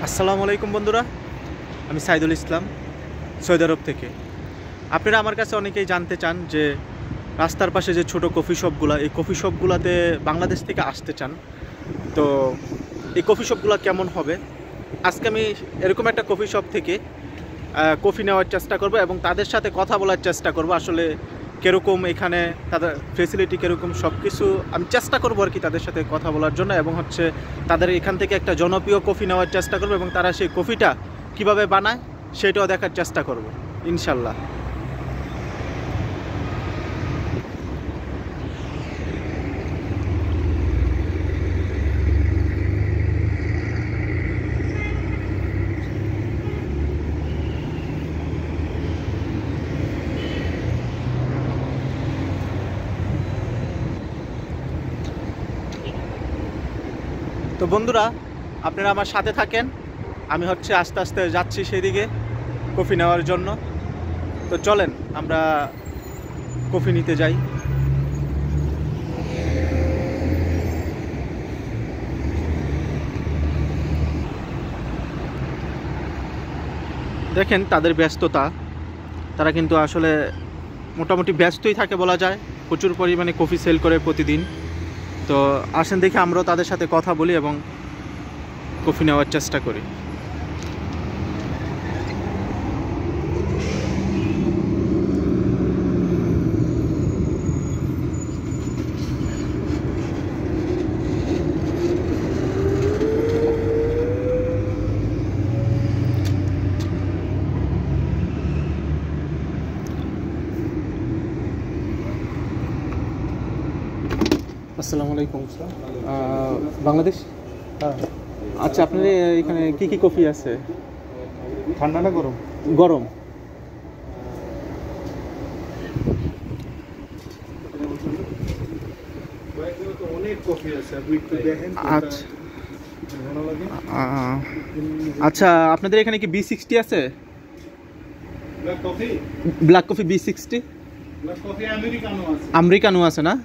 আসসালামু আলাইকুম বন্ধুরা, আমি সাইদুল ইসলাম সৌদি আরব থেকে। আপনারা আমার কাছে অনেকেই জানতে চান যে রাস্তার পাশে যে ছোট কফি শপগুলো, এই কফি শপগুলোতে বাংলাদেশ থেকে আসতে চান, তো এই কফি শপগুলো কেমন হবে। আজকে আমি এরকম একটা কফি শপ থেকে কফি নেওয়ার চেষ্টা করব এবং তাদের সাথে কথা বলার চেষ্টা করব, আসলে কীরকম এখানে তাদের ফেসিলিটি কীরকম সব কিছু আমি চেষ্টা করবো আর কি তাদের সাথে কথা বলার জন্য, এবং হচ্ছে তাদের এখান থেকে একটা জনপ্রিয় কফি নেওয়ার চেষ্টা করবো এবং তারা সেই কফিটা কিভাবে বানায় সেটাও দেখার চেষ্টা করব ইনশাল্লাহ। তো বন্ধুরা, আপনারা আমার সাথে থাকেন, আমি হচ্ছে আস্তে আস্তে যাচ্ছি সেদিকে কফি নেওয়ার জন্য। তো চলেন আমরা কফি নিতে যাই। দেখেন তাদের ব্যস্ততা, তারা কিন্তু আসলে মোটামুটি ব্যস্তই থাকে বলা যায়, প্রচুর পরিমাণে কফি সেল করে প্রতিদিন। তো আসেন দেখে আমরাও তাদের সাথে কথা বলি এবং কফি নেওয়ার চেষ্টা করি। আসসালামু আলাইকুম স্যার, বাংলাদেশ। আচ্ছা, আপনার এখানে কি কি কফি আছে? ঠান্ডা না গরম? গরম। অনেক কফি আছে, আপনি একটু দেখেন। আচ্ছা আচ্ছা, আপনাদের এখানে কি B60 আছে? Black coffee? Black coffee B60? Black coffee Americano আছে। আমেরিকানো আছে না?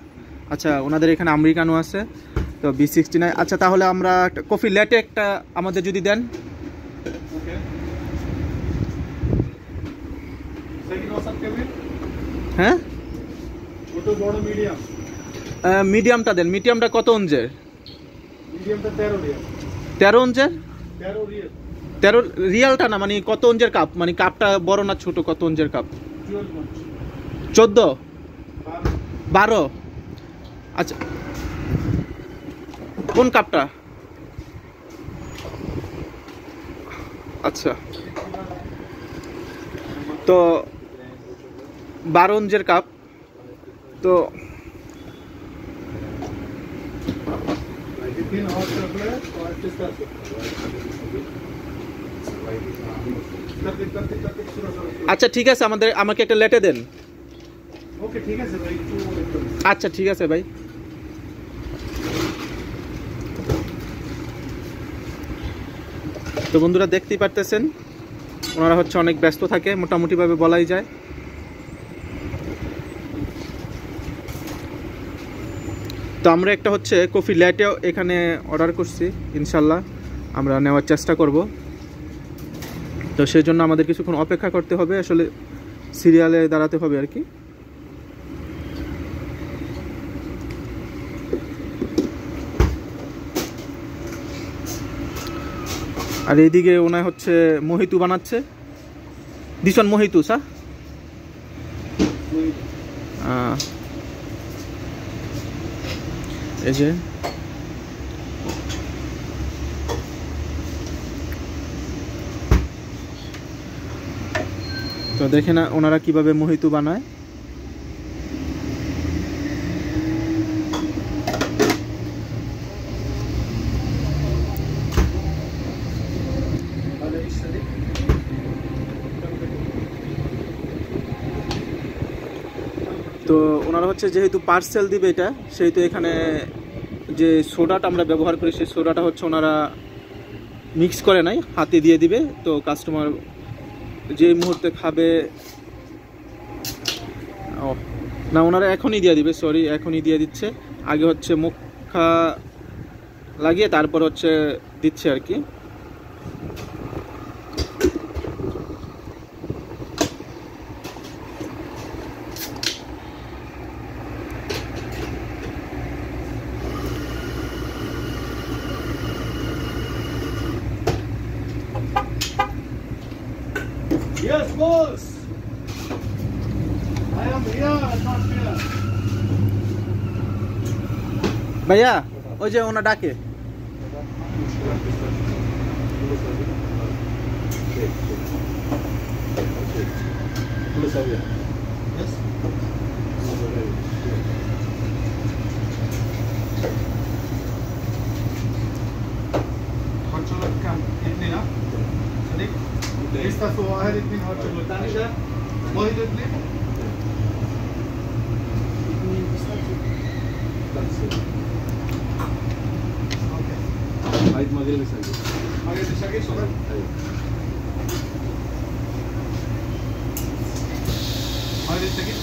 আচ্ছা, ওনাদের এখানে আমেরিকানো আছে, তো B60 নাই। আচ্ছা, তাহলে আমরা কফি ল্যাটে একটা আমাদের যদি দেন। ওকে, সেকেন্ড ওয়াসাপ কেমন? হ্যাঁ, ছোট বড় মিডিয়াম? মিডিয়ামটা দেন। মিডিয়ামটা কত অঞ্জের? মিডিয়ামটা 13 রিয়াল। 13 অঞ্জের? 13 রিয়াল। 13 রিয়ালটা না, মানে কত অঞ্জের কাপ? মানে কাপটা বড় না ছোট? কত অঞ্জের কাপ? 14? 12? আচ্ছা, কোন কাপটা? আচ্ছা, তো 12 অঞ্জের কাপ। তো আচ্ছা ঠিক আছে, আমাকে একটা লেটে দেন। ওকে ঠিক আছে ভাই, আচ্ছা ঠিক আছে ভাই। তো বন্ধুরা দেখতেই পারতেছেন, ওনারা হচ্ছে অনেক ব্যস্ত থাকে মোটামুটিভাবে বলাই যায়। তো আমরা একটা হচ্ছে কফি ল্যাটেও এখানে অর্ডার করছি, ইনশাল্লাহ আমরা নেওয়ার চেষ্টা করব। তো সেই জন্য আমাদের কিছুক্ষণ অপেক্ষা করতে হবে, আসলে সিরিয়ালে দাঁড়াতে হবে আর কি। আর এইদিকে ওনার হচ্ছে মোহিতু বানাচ্ছে। দিস ওয়ান মোহিতু স্যার। এই যে তো দেখে না ওনারা কিভাবে মোহিতু বানায়। তো ওনারা হচ্ছে যেহেতু পার্সেল দিবে এটা, সেহেতু এখানে যে সোডাটা আমরা ব্যবহার করি সেই সোডাটা হচ্ছে ওনারা মিক্স করে নাই, হাতে দিয়ে দিবে। তো কাস্টমার যে মুহূর্তে খাবে, না ওনারা এখনই দিয়ে দিবে, সরি এখনই দিয়ে দিচ্ছে। আগে হচ্ছে মুখা লাগিয়ে তারপর হচ্ছে দিচ্ছে আর কি। Yes, boss. I am here, not here. ভাইয়া ওই যে ওনা ডাকে। Yes. Hot chocolate kam itni na? Sadik? Pista so واحد itni hot chocolate. Tanisha? Mohit itni? Okay. Magar disage sugar? Magar disage?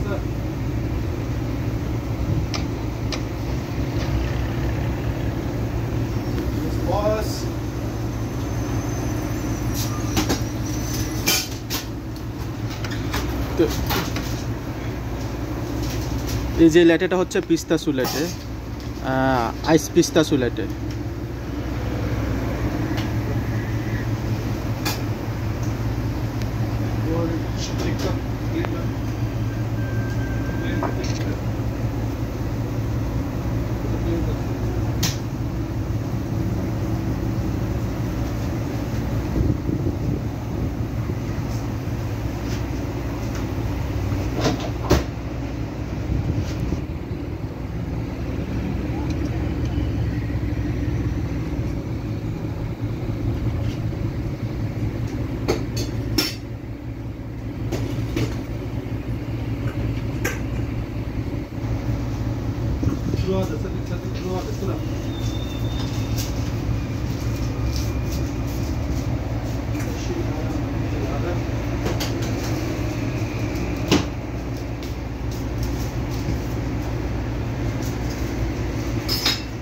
Sir. Yes, boss. এই যে ল্যাটেটা হচ্ছে পিস্তাসু latte, আইস পিস্তাসু latte.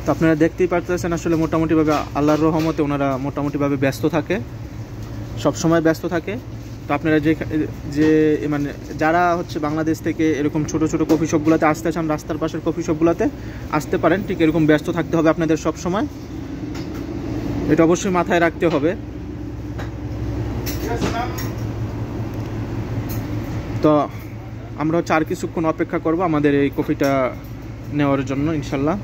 তো আপনারা দেখতেই পারতেছেন আসলে মোটামুটিভাবে আল্লাহর রহমতে ওনারা মোটামুটিভাবে ব্যস্ত থাকে, সব সময় ব্যস্ত থাকে। তো আপনারা যে মানে যারা হচ্ছে বাংলাদেশ থেকে এরকম ছোট ছোট কফি শপগুলোতে আসতে চান, রাস্তার পাশের কফি শপগুলোতে আসতে পারেন। ঠিক এরকম ব্যস্ত থাকতে হবে আপনাদের সব সময়, এটা অবশ্যই মাথায় রাখতে হবে। তো আমরা হচ্ছে আর কিছুক্ষণ অপেক্ষা করব আমাদের এই কফিটা নেওয়ার জন্য ইনশাল্লাহ।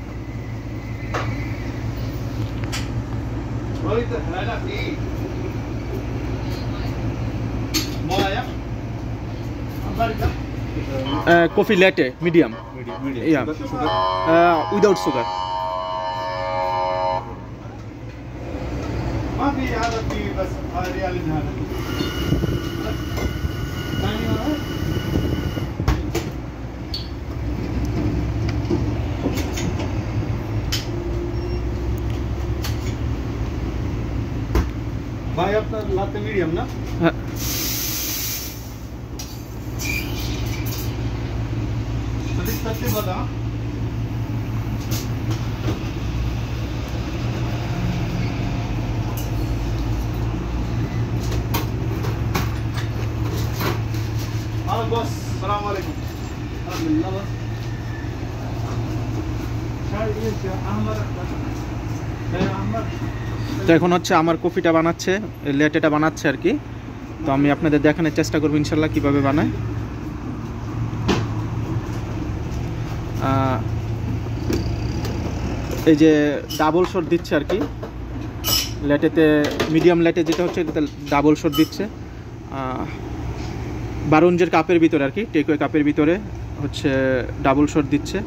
Coffee latte medium, without sugar. ما في هذا في بس ريال هذا ثاني واحد भाई अपना लाते मीडियम ना सदिक सच्चे बता बस सलाम वालेकुम अल्हम्दुलिल्लाह बस शायद ये क्या अहमद अहमद তো এখন হচ্ছে আমার কফিটা বানাচ্ছে, ল্যাটেটা বানাচ্ছে আর কি। তো আমি আপনাদের দেখানোর চেষ্টা করবো ইনশাল্লাহ কীভাবে বানায়। এই যে ডাবল শট দিচ্ছে আর কি ল্যাটেতে, মিডিয়াম ল্যাটে যেটা হচ্ছে এটাতে ডাবল শট দিচ্ছে 12 ইঞ্চের কাপের ভিতরে আর কি, টেকওয়ে কাপের ভিতরে হচ্ছে ডাবল শট দিচ্ছে।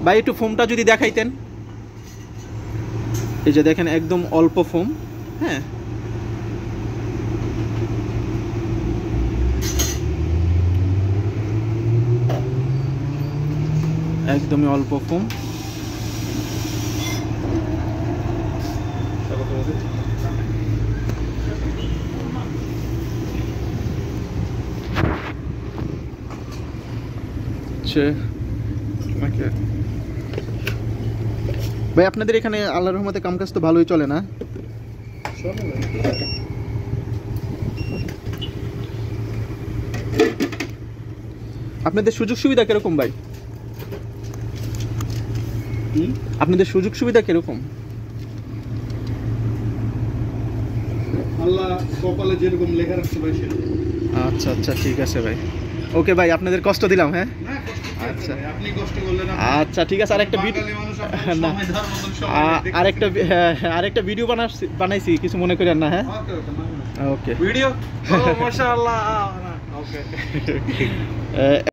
ভাই একটু ফোমটা যদি দেখাইতেন। এই যে দেখেন একদম অল্প ফোম, হ্যাঁ একদমই অল্প ফোম। ভাই আপনাদের এখানে আল্লাহর রহমতে কামকাজ তো ভালোই চলে না? আপনাদের সুযোগ সুবিধা কিরকম ভাই? আপনাদের সুযোগ সুবিধা কিরকম? আল্লাহ কপালে যেরকম লেখা রাখছে ভাই সেরকম। আচ্ছা আচ্ছা, ঠিক আছে ভাই। ওকে ভাই, আপনাদের কষ্ট দিলাম। হ্যাঁ না কষ্ট কি আছে আচ্ছা। ভাই, আপনি কষ্ট করলেন। আচ্ছা ঠিক আছে, আরেকটা ভিডিও বাঙালি মানুষ আপনার না সময় দেওয়ার মতন সময় দেখতেছি। আরেকটা ভিডিও বানাইছি, কিছু মনে করেন না। হ্যাঁ ওকে ওকে না ওকে। ভিডিও ও মাশাআল্লাহ ওকে